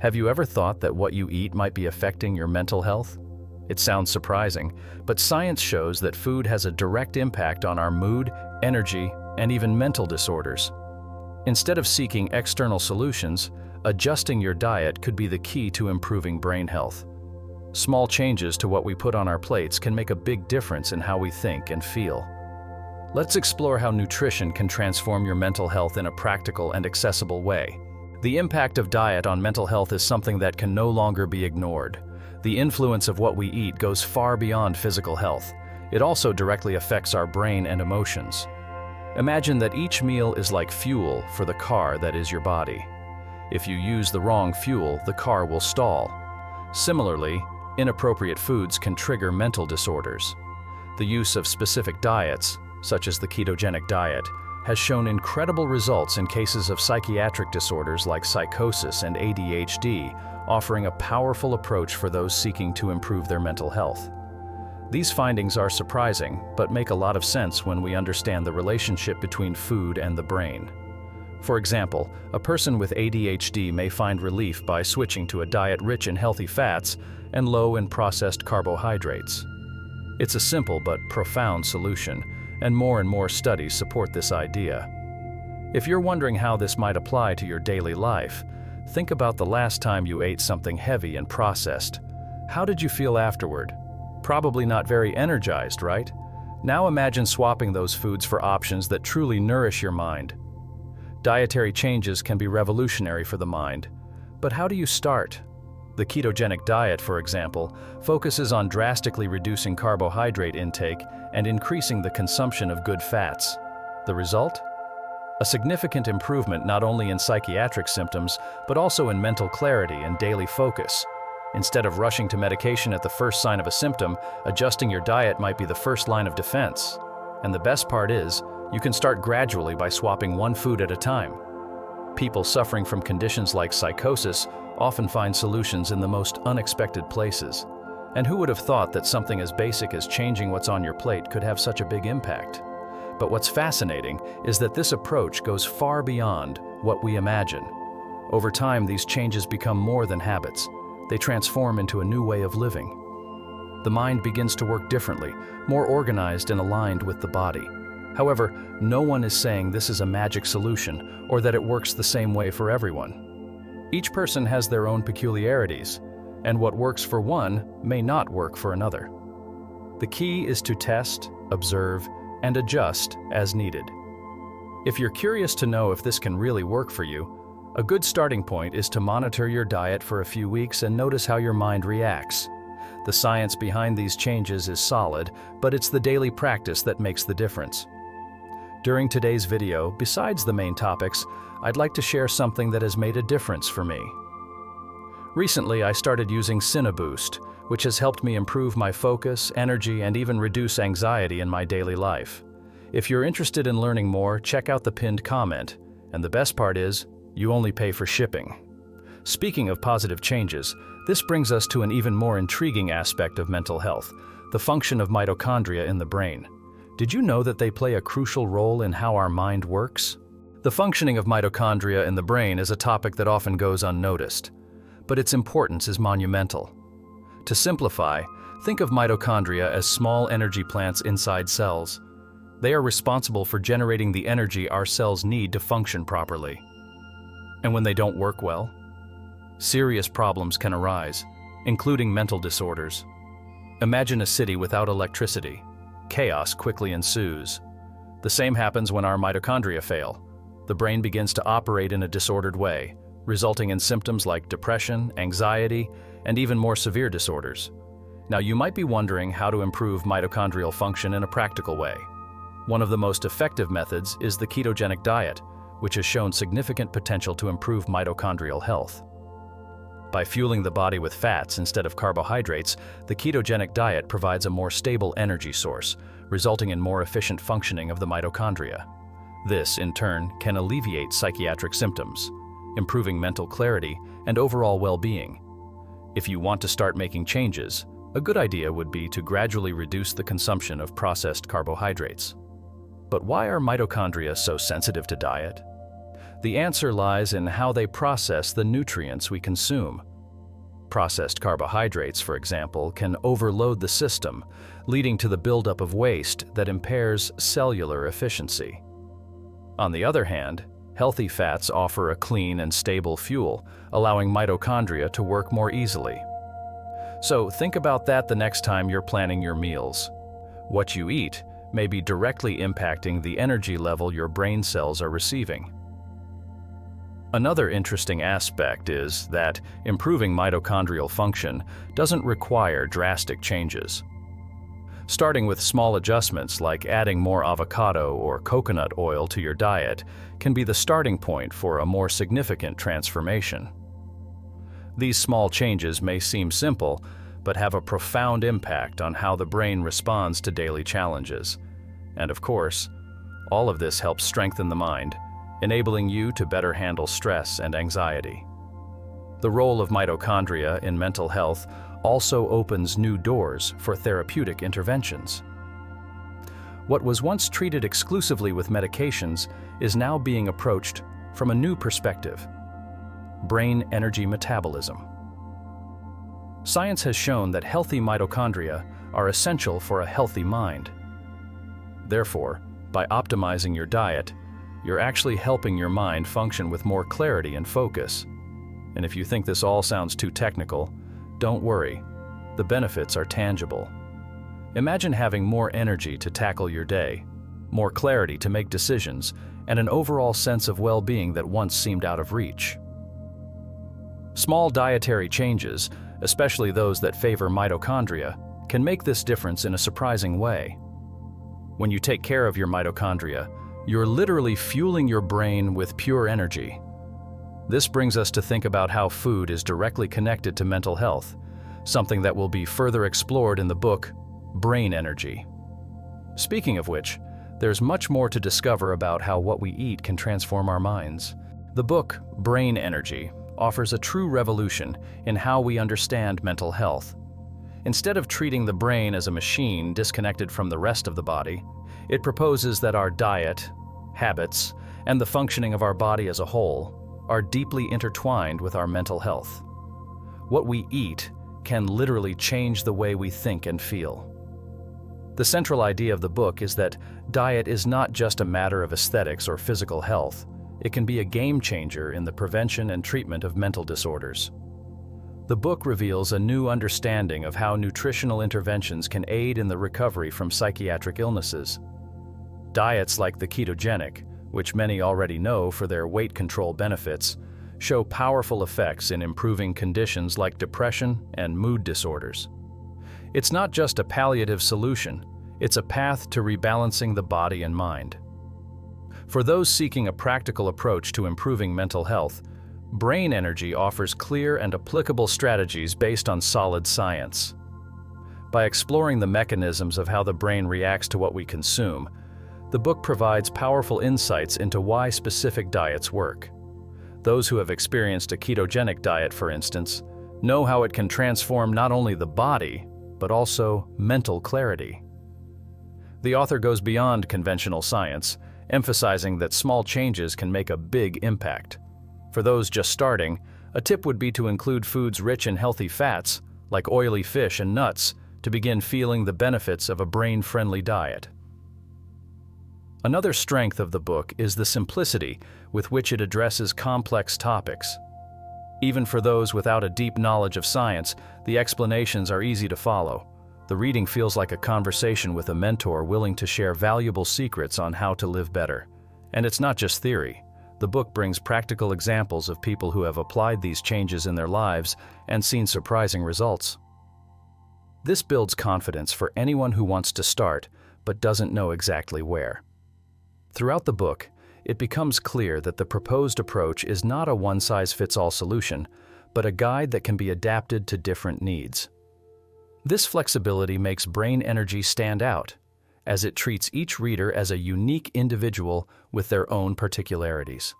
Have you ever thought that what you eat might be affecting your mental health? It sounds surprising, but science shows that food has a direct impact on our mood, energy, and even mental disorders. Instead of seeking external solutions, adjusting your diet could be the key to improving brain health. Small changes to what we put on our plates can make a big difference in how we think and feel. Let's explore how nutrition can transform your mental health in a practical and accessible way. The impact of diet on mental health is something that can no longer be ignored. The influence of what we eat goes far beyond physical health. It also directly affects our brain and emotions. Imagine that each meal is like fuel for the car that is your body. If you use the wrong fuel, the car will stall. Similarly, inappropriate foods can trigger mental disorders. The use of specific diets, such as the ketogenic diet, has shown incredible results in cases of psychiatric disorders like psychosis and ADHD, offering a powerful approach for those seeking to improve their mental health. These findings are surprising, but make a lot of sense when we understand the relationship between food and the brain. For example, a person with ADHD may find relief by switching to a diet rich in healthy fats and low in processed carbohydrates. It's a simple but profound solution, and more studies support this idea. If you're wondering how this might apply to your daily life, think about the last time you ate something heavy and processed. How did you feel afterward? Probably not very energized, right? Now imagine swapping those foods for options that truly nourish your mind. Dietary changes can be revolutionary for the mind, but how do you start? The ketogenic diet, for example, focuses on drastically reducing carbohydrate intake and increasing the consumption of good fats. The result? A significant improvement not only in psychiatric symptoms, but also in mental clarity and daily focus. Instead of rushing to medication at the first sign of a symptom, adjusting your diet might be the first line of defense. And the best part is, you can start gradually by swapping one food at a time. People suffering from conditions like psychosis often find solutions in the most unexpected places. And who would have thought that something as basic as changing what's on your plate could have such a big impact? But what's fascinating is that this approach goes far beyond what we imagine. Over time, these changes become more than habits. They transform into a new way of living. The mind begins to work differently, more organized and aligned with the body. However, no one is saying this is a magic solution or that it works the same way for everyone. Each person has their own peculiarities, and what works for one may not work for another. The key is to test, observe, and adjust as needed. If you're curious to know if this can really work for you, a good starting point is to monitor your diet for a few weeks and notice how your mind reacts. The science behind these changes is solid, but it's the daily practice that makes the difference. During today's video, besides the main topics, I'd like to share something that has made a difference for me. Recently, I started using Cineboost, which has helped me improve my focus, energy, and even reduce anxiety in my daily life. If you're interested in learning more, check out the pinned comment. And the best part is, you only pay for shipping. Speaking of positive changes, this brings us to an even more intriguing aspect of mental health, the function of mitochondria in the brain. Did you know that they play a crucial role in how our mind works? The functioning of mitochondria in the brain is a topic that often goes unnoticed, but its importance is monumental. To simplify, think of mitochondria as small energy plants inside cells. They are responsible for generating the energy our cells need to function properly. And when they don't work well, serious problems can arise, including mental disorders. Imagine a city without electricity. Chaos quickly ensues. The same happens when our mitochondria fail. The brain begins to operate in a disordered way, resulting in symptoms like depression, anxiety, and even more severe disorders. Now, you might be wondering how to improve mitochondrial function in a practical way. One of the most effective methods is the ketogenic diet, which has shown significant potential to improve mitochondrial health. By fueling the body with fats instead of carbohydrates, the ketogenic diet provides a more stable energy source, resulting in more efficient functioning of the mitochondria. This, in turn, can alleviate psychiatric symptoms, improving mental clarity and overall well-being. If you want to start making changes, a good idea would be to gradually reduce the consumption of processed carbohydrates. But why are mitochondria so sensitive to diet? The answer lies in how they process the nutrients we consume. Processed carbohydrates, for example, can overload the system, leading to the buildup of waste that impairs cellular efficiency. On the other hand, healthy fats offer a clean and stable fuel, allowing mitochondria to work more easily. So think about that the next time you're planning your meals. What you eat may be directly impacting the energy level your brain cells are receiving. Another interesting aspect is that improving mitochondrial function doesn't require drastic changes. Starting with small adjustments like adding more avocado or coconut oil to your diet can be the starting point for a more significant transformation. These small changes may seem simple, but have a profound impact on how the brain responds to daily challenges. And of course, all of this helps strengthen the mind, enabling you to better handle stress and anxiety. The role of mitochondria in mental health also opens new doors for therapeutic interventions. What was once treated exclusively with medications is now being approached from a new perspective: brain energy metabolism. Science has shown that healthy mitochondria are essential for a healthy mind. Therefore, by optimizing your diet, you're actually helping your mind function with more clarity and focus. And if you think this all sounds too technical, don't worry. The benefits are tangible. Imagine having more energy to tackle your day, more clarity to make decisions, and an overall sense of well-being that once seemed out of reach. Small dietary changes, especially those that favor mitochondria, can make this difference in a surprising way. When you take care of your mitochondria, you're literally fueling your brain with pure energy. This brings us to think about how food is directly connected to mental health, something that will be further explored in the book, Brain Energy. Speaking of which, there's much more to discover about how what we eat can transform our minds. The book, Brain Energy, offers a true revolution in how we understand mental health. Instead of treating the brain as a machine disconnected from the rest of the body, it proposes that our diet, habits, and the functioning of our body as a whole are deeply intertwined with our mental health. What we eat can literally change the way we think and feel. The central idea of the book is that diet is not just a matter of aesthetics or physical health. It can be a game changer in the prevention and treatment of mental disorders. The book reveals a new understanding of how nutritional interventions can aid in the recovery from psychiatric illnesses. Diets like the ketogenic, which many already know for their weight control benefits, show powerful effects in improving conditions like depression and mood disorders. It's not just a palliative solution, it's a path to rebalancing the body and mind. For those seeking a practical approach to improving mental health, Brain Energy offers clear and applicable strategies based on solid science. By exploring the mechanisms of how the brain reacts to what we consume, the book provides powerful insights into why specific diets work. Those who have experienced a ketogenic diet, for instance, know how it can transform not only the body, but also mental clarity. The author goes beyond conventional science, emphasizing that small changes can make a big impact. For those just starting, a tip would be to include foods rich in healthy fats, like oily fish and nuts, to begin feeling the benefits of a brain-friendly diet. Another strength of the book is the simplicity with which it addresses complex topics. Even for those without a deep knowledge of science, the explanations are easy to follow. The reading feels like a conversation with a mentor willing to share valuable secrets on how to live better. And it's not just theory. The book brings practical examples of people who have applied these changes in their lives and seen surprising results. This builds confidence for anyone who wants to start but doesn't know exactly where. Throughout the book, it becomes clear that the proposed approach is not a one-size-fits-all solution, but a guide that can be adapted to different needs. This flexibility makes Brain Energy stand out, as it treats each reader as a unique individual with their own particularities.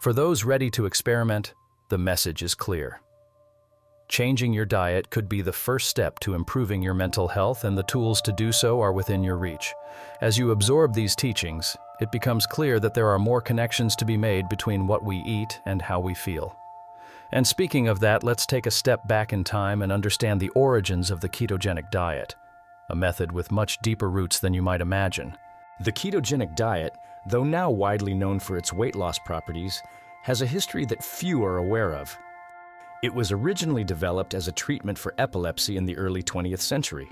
For those ready to experiment, the message is clear. Changing your diet could be the first step to improving your mental health, and the tools to do so are within your reach. As you absorb these teachings, it becomes clear that there are more connections to be made between what we eat and how we feel. And speaking of that, let's take a step back in time and understand the origins of the ketogenic diet, a method with much deeper roots than you might imagine. The ketogenic diet, though now widely known for its weight loss properties, has a history that few are aware of. It was originally developed as a treatment for epilepsy in the early 20th century.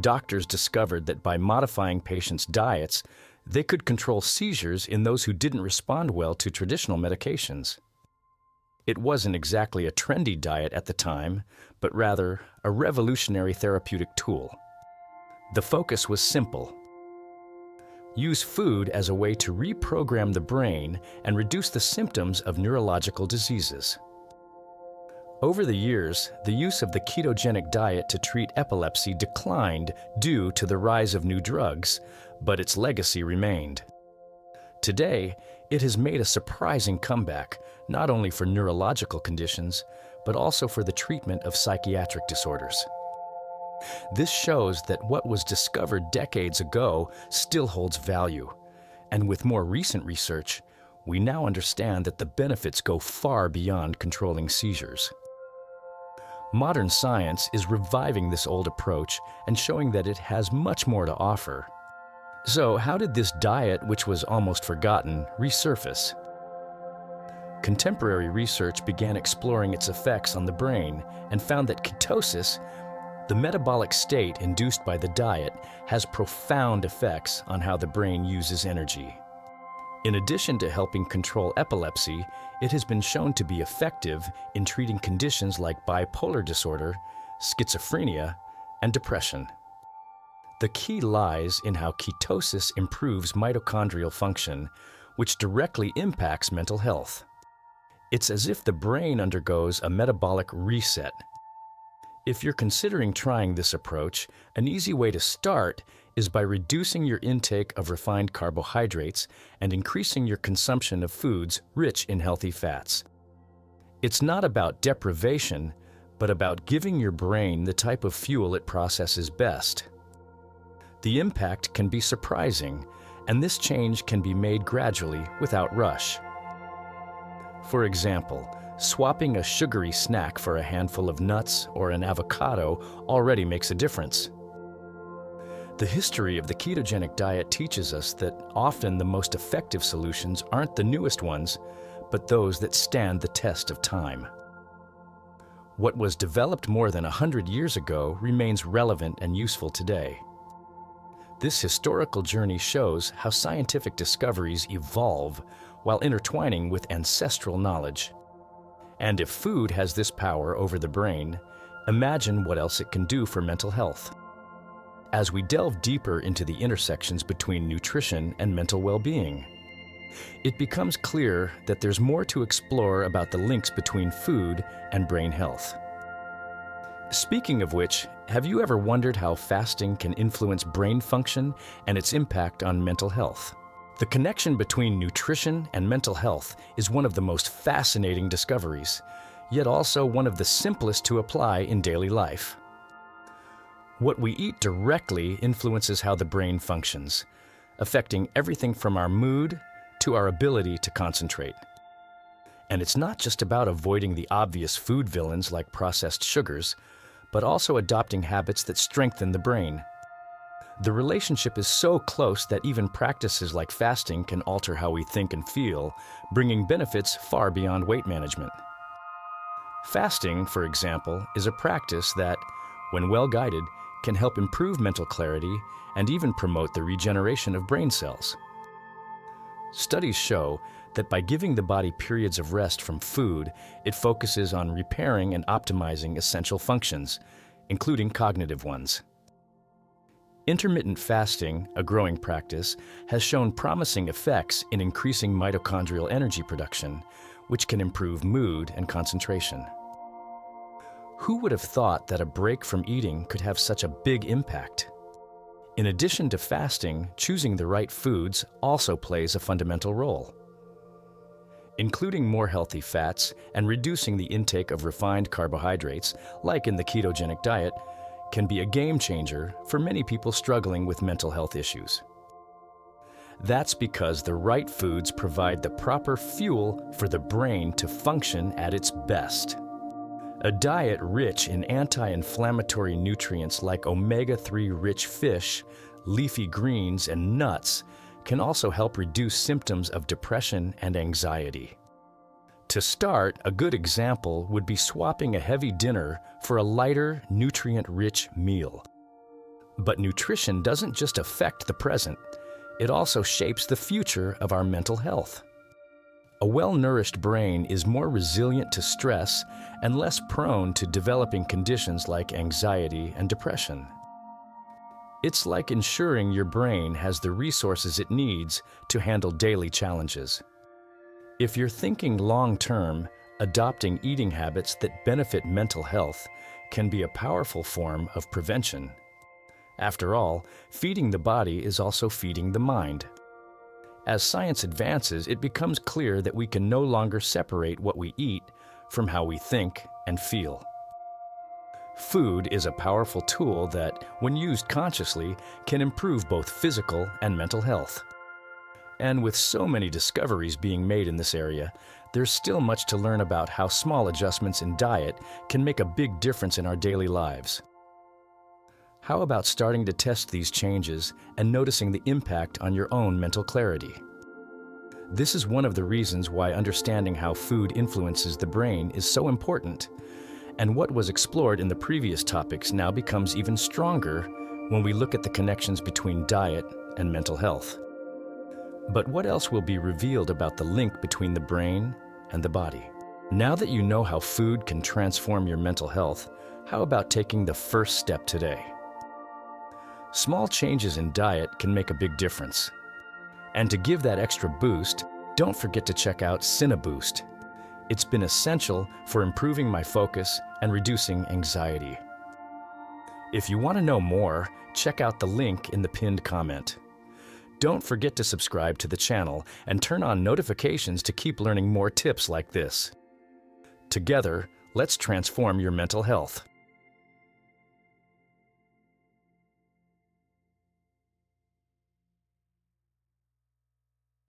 Doctors discovered that by modifying patients' diets, they could control seizures in those who didn't respond well to traditional medications. It wasn't exactly a trendy diet at the time, but rather a revolutionary therapeutic tool. The focus was simple. Use food as a way to reprogram the brain and reduce the symptoms of neurological diseases. Over the years, the use of the ketogenic diet to treat epilepsy declined due to the rise of new drugs, but its legacy remained. Today, it has made a surprising comeback, not only for neurological conditions, but also for the treatment of psychiatric disorders. This shows that what was discovered decades ago still holds value, and with more recent research, we now understand that the benefits go far beyond controlling seizures. Modern science is reviving this old approach and showing that it has much more to offer. So, how did this diet, which was almost forgotten, resurface? Contemporary research began exploring its effects on the brain and found that ketosis, the metabolic state induced by the diet, has profound effects on how the brain uses energy. In addition to helping control epilepsy, it has been shown to be effective in treating conditions like bipolar disorder, schizophrenia, and depression. The key lies in how ketosis improves mitochondrial function, which directly impacts mental health. It's as if the brain undergoes a metabolic reset. If you're considering trying this approach, an easy way to start is by reducing your intake of refined carbohydrates and increasing your consumption of foods rich in healthy fats. It's not about deprivation, but about giving your brain the type of fuel it processes best. The impact can be surprising, and this change can be made gradually without rush. For example, swapping a sugary snack for a handful of nuts or an avocado already makes a difference. The history of the ketogenic diet teaches us that often the most effective solutions aren't the newest ones, but those that stand the test of time. What was developed more than 100 years ago remains relevant and useful today. This historical journey shows how scientific discoveries evolve while intertwining with ancestral knowledge. And if food has this power over the brain, imagine what else it can do for mental health. As we delve deeper into the intersections between nutrition and mental well-being, it becomes clear that there's more to explore about the links between food and brain health. Speaking of which, have you ever wondered how fasting can influence brain function and its impact on mental health? The connection between nutrition and mental health is one of the most fascinating discoveries, yet also one of the simplest to apply in daily life. What we eat directly influences how the brain functions, affecting everything from our mood to our ability to concentrate. And it's not just about avoiding the obvious food villains like processed sugars, but also adopting habits that strengthen the brain. The relationship is so close that even practices like fasting can alter how we think and feel, bringing benefits far beyond weight management. Fasting, for example, is a practice that, when well guided, can help improve mental clarity and even promote the regeneration of brain cells. Studies show that by giving the body periods of rest from food, it focuses on repairing and optimizing essential functions, including cognitive ones. Intermittent fasting, a growing practice, has shown promising effects in increasing mitochondrial energy production, which can improve mood and concentration. Who would have thought that a break from eating could have such a big impact? In addition to fasting, choosing the right foods also plays a fundamental role. Including more healthy fats and reducing the intake of refined carbohydrates, like in the ketogenic diet, can be a game changer for many people struggling with mental health issues. That's because the right foods provide the proper fuel for the brain to function at its best. A diet rich in anti-inflammatory nutrients like omega-3 rich fish, leafy greens, and nuts can also help reduce symptoms of depression and anxiety. To start, a good example would be swapping a heavy dinner for a lighter, nutrient-rich meal. But nutrition doesn't just affect the present, it also shapes the future of our mental health. A well-nourished brain is more resilient to stress and less prone to developing conditions like anxiety and depression. It's like ensuring your brain has the resources it needs to handle daily challenges. If you're thinking long-term, adopting eating habits that benefit mental health can be a powerful form of prevention. After all, feeding the body is also feeding the mind. As science advances, it becomes clear that we can no longer separate what we eat from how we think and feel. Food is a powerful tool that, when used consciously, can improve both physical and mental health. And with so many discoveries being made in this area, there's still much to learn about how small adjustments in diet can make a big difference in our daily lives. How about starting to test these changes and noticing the impact on your own mental clarity? This is one of the reasons why understanding how food influences the brain is so important, and what was explored in the previous topics now becomes even stronger when we look at the connections between diet and mental health. But what else will be revealed about the link between the brain and the body? Now that you know how food can transform your mental health, how about taking the first step today? Small changes in diet can make a big difference. And to give that extra boost, don't forget to check out CineBoost. It's been essential for improving my focus and reducing anxiety. If you want to know more, check out the link in the pinned comment. Don't forget to subscribe to the channel and turn on notifications to keep learning more tips like this. Together, let's transform your mental health.